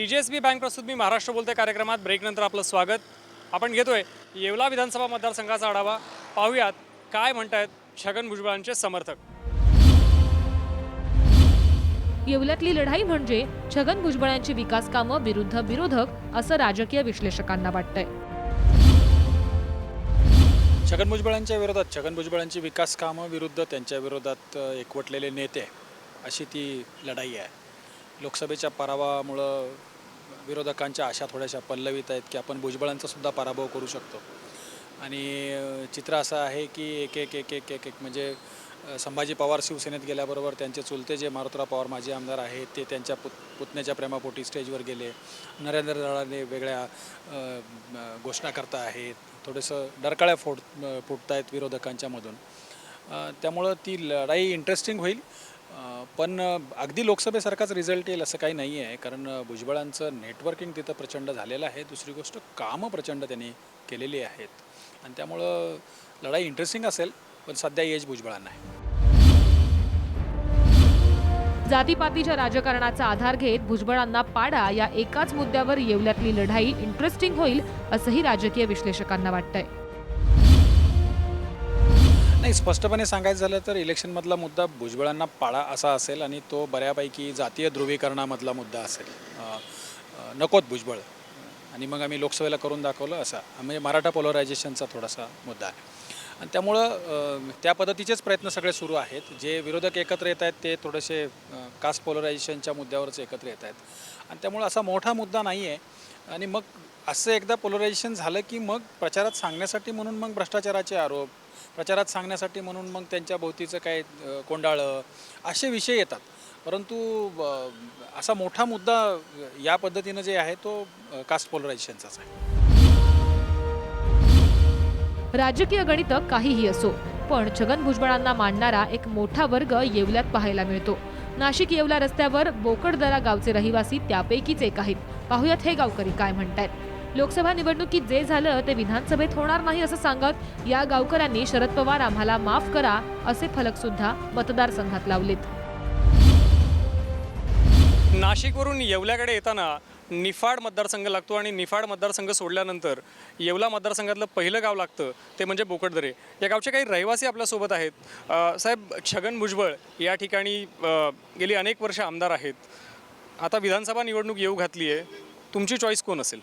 TJSB bank प्रस्तुत मी महाराष्ट्र बोलते कार्यक्रमात ब्रेकनंतर आपलं स्वागत. आपण घेतोय येवला विधानसभा मतदारसंघाचा आढावा. पाहूयात काय म्हणतायत छगन भुजबळांचे समर्थक. येवल्यातली लढाई म्हणजे छगन भुजबळांची विकास कामं विरुद्ध विरोधक असं राजकीय विश्लेषकांना वाटतंय. छगन भुजबळांच्या विरोधात छगन भुजबळांची विकास कामं विरुद्ध त्यांच्या विरोधात एकवटलेले नेते अशी ती लढाई आहे. लोकसभेच्या पराभवामुळं विरोधकांच्या आशा थोड्याशा पल्लवीत आहेत की आपण भुजबळांचा सुद्धा पराभव करू शकतो. आणि चित्र असं आहे की एक एक एक एक एक एक म्हणजे संभाजी पवार शिवसेनेत गेल्याबरोबर त्यांचे चुलते जे मारुतराव पवार माजी आमदार आहेत ते त्यांच्या पुतण्याच्या प्रेमापोटी स्टेजवर गेले. नरेंद्र राणाने वेगळ्या घोषणा करता आहेत. थोडंसं डरकाळ्या फुटत आहेत विरोधकांच्या मधून. त्यामुळं ती लढाई इंटरेस्टिंग होईल. पण अगदी लोकसभेसारखाच रिझल्ट येईल असं काही नाही आहे, कारण भुजबळांचं नेटवर्किंग तिथं प्रचंड झालेलं आहे. दुसरी गोष्ट कामं प्रचंड त्यांनी केलेली आहेत आणि त्यामुळं लढाई इंटरेस्टिंग असेल. पण सध्या एज भुजबळांना आहे. जातीपातीच्या राजकारणाचा आधार घेत भुजबळांना पाडा या एकाच मुद्द्यावर येवल्यातली लढाई इंटरेस्टिंग होईल असंही राजकीय विश्लेषकांना वाटतंय. नाही, स्पष्टपणे सांगायचं झालं तर इलेक्शनमधला मुद्दा भुजबळांना पाडा असा असेल आणि तो बऱ्यापैकी जातीय ध्रुवीकरणामधला मुद्दा असेल. नकोत भुजबळ आणि मग आम्ही लोकसभेला करून दाखवलं असा म्हणजे मराठा पोलरायझेशनचा थोडासा मुद्दा आहे. आणि त्यामुळं त्या पद्धतीचेच प्रयत्न सगळे सुरू आहेत. जे विरोधक एकत्र येत आहेत ते थोडेसे कास्ट पोलरायझेशनच्या मुद्द्यावरच एकत्र येत आहेत आणि त्यामुळं असा मोठा मुद्दा नाही आहे. आणि मग असं एकदा पोलरायझेशन झालं की मग प्रचारात सांगण्यासाठी म्हणून मग भ्रष्टाचाराचे आरोप, प्रचारात सांगण्यासाठी म्हणून मग त्यांच्या भोवतीचं काय कोंडाळं असे विषय येतात. परंतु असा मोठा मुद्दा या पद्धतीनं जे आहे तो कास्ट पोलरायझेशनचाच आहे. राजकीय गणित काहीही असो, पण छगन भुजबळांना मांडणारा एक मोठा वर्ग येवल्यात पाहायला मिळतो. नाशिक येवला रस्त्यावर बोकडदरा गावचे रहिवासी त्यापैकीच एक आहेत. पाहुयात हे गावकरी काय म्हणतायत. लोकसभा निवडणुकीत जे झालं ते विधानसभेत होणार नाही असं सांगत या गावकऱ्यांनी शरद पवार आम्हाला माफ करा असे फलक सुद्धा मतदारसंघात लावलेत. नाशिकवरून येवल्याकडे येताना निफाड मतदारसंघ लागतो आणि निफाड मतदारसंघ सोडल्यानंतर येवला मतदारसंघातलं पहिलं गाव लागतं ते म्हणजे बोकडदरे. या गावचे काही रहिवासी आपल्यासोबत आहेत. साहेब, छगन भुजबळ या ठिकाणी गेली अनेक वर्ष आमदार आहेत. आता विधानसभा निवडणूक येऊ घातली आहे. तुमची चॉईस कोण असेल?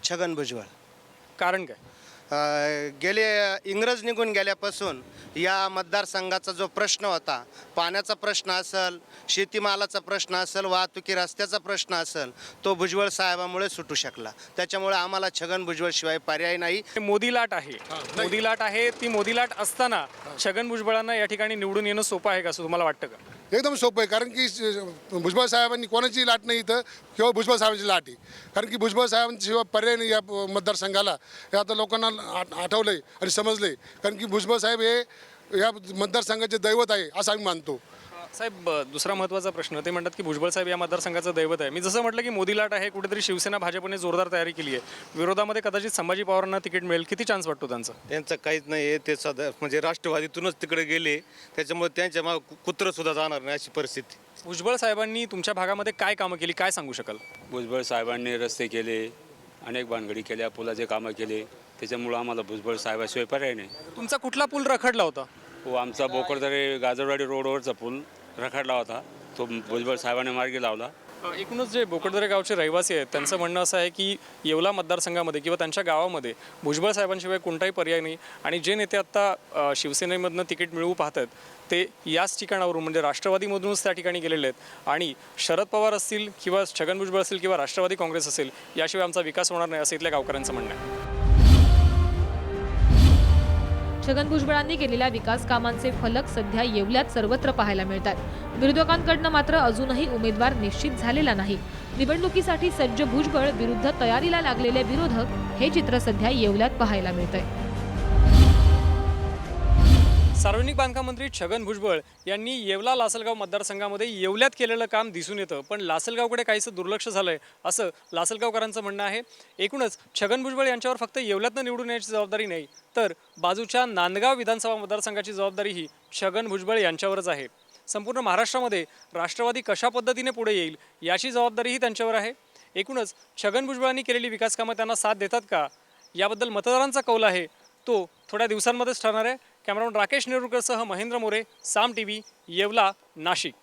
छगन भुजबळ. कारण काय? गेले इंग्रज निघून गेल्यापासून या मतदारसंघाचा जो प्रश्न होता, पाण्याचा प्रश्न असेल, शेतीमालाचा प्रश्न असेल, वाहतुकी रस्त्याचा प्रश्न असेल, तो भुजबळ साहेबामुळे सुटू शकला. त्याच्यामुळे आम्हाला छगन भुजबळ शिवाय पर्याय नाही. मोदी लाट आहे, मोदी लाट आहे. ती मोदी लाट असताना छगन भुजबळांना या ठिकाणी निवडून येणं सोपं आहे का असं तुम्हाला वाटतं का? एकदम सोपं आहे, कारण की भुजबळ साहेबांनी कोणाची लाट नाही इथं, किंवा भुजबळ साहेबांची लाट आहे. कारण की भुजबळ साहेबांशिवाय पर्याय नाही या मतदारसंघाला. हे आता लोकांना आठवलं आहे आणि समजलं आहे. कारण की भुजबळ साहेब हे या मतदारसंघाचे दैवत आहे असं आम्ही मानतो. साहेब, दुसरा महत्त्वाचा प्रश्न, ते म्हणतात की भुजबळ साहेब या मतदारसंघाचं दैवत आहे. मी जसं म्हटलं की मोदी लाट आहे, कुठेतरी शिवसेना भाजपने जोरदार तयारी केली आहे. विरोधामध्ये कदाचित संभाजी पवारांना तिकीट मिळेल. किती चान्स वाटतो त्यांचा? त्यांचं काहीच नाही आहे. ते सध्या म्हणजे राष्ट्रवादीतूनच तिकडे गेले, त्याच्यामुळे त्यांच्या माग कुत्रं सुद्धा जाणार नाही अशी परिस्थिती. भुजबळ साहेबांनी तुमच्या भागामध्ये काय कामं केली, काय सांगू शकाल? भुजबळ साहेबांनी रस्ते केले, अनेक भानगडी केल्या, पुलाचे कामं केले. त्याच्यामुळं आम्हाला भुजबळ साहेबाशिवाय पर्याय नाही. तुमचा कुठला पूल रखडला होता? हो, आमचा बोकडदरे गाजरवाडी रोडवरचा पूल रखडला होता. तो भुजबळ साहेबांनी मार्गी लावला. एकूणच जे बोकडदरे गावचे रहिवासी आहेत त्यांचं म्हणणं असं आहे की येवला मतदारसंघामध्ये किंवा त्यांच्या गावामध्ये भुजबळ साहेबांशिवाय कोणताही पर्याय नाही. आणि जे नेते आत्ता शिवसेनेमधनं तिकीट मिळवू पाहतात ते याच ठिकाणावरून म्हणजे राष्ट्रवादीमधूनच त्या ठिकाणी गेलेले आहेत. आणि शरद पवार असतील किंवा छगन भुजबळ असेल किंवा राष्ट्रवादी काँग्रेस असेल, याशिवाय आमचा विकास होणार नाही असं इथल्या गावकऱ्यांचं म्हणणं आहे. छगन भुजबळांनी केलेल्या विकास कामांचे फलक सध्या येवल्यात सर्वत्र पाहायला मिळतात. विरोधकांकडनं मात्र अजूनही उमेदवार निश्चित झालेला नाही. निवडणुकीसाठी सज्ज भुजबळ विरुद्ध तयारीला लागलेले विरोधक हे चित्र सध्या येवल्यात पाहायला मिळतंय. सार्वजनिक बांधकाम मंत्री छगन भुजबळ यांनी येवला लासलगाव मतदारसंघामध्ये येवल्यात केलेलं काम दिसून येतं, पण लासलगावकडे काहीसं दुर्लक्ष झालंय असं लासलगावकरांचं म्हणणं आहे. एकूणच छगन भुजबळ यांच्यावर फक्त येवल्यातनं निवडून येण्याची जबाबदारी नाही, तर बाजूच्या नांदगाव विधानसभा मतदारसंघाची जबाबदारीही छगन भुजबळ यांच्यावरच आहे. संपूर्ण महाराष्ट्रामध्ये राष्ट्रवादी कशा पद्धतीने पुढे येईल याची जबाबदारीही त्यांच्यावर आहे. एकूणच छगन भुजबळांनी केलेली विकास कामं त्यांना साथ देतात का याबद्दल मतदारांचा कौल आहे तो थोड्या दिवसांमध्येच ठरणार आहे. कॅमेरामन राकेश नेरुरकरसह महेंद्र मोरे, साम TV, येवला, नाशिक.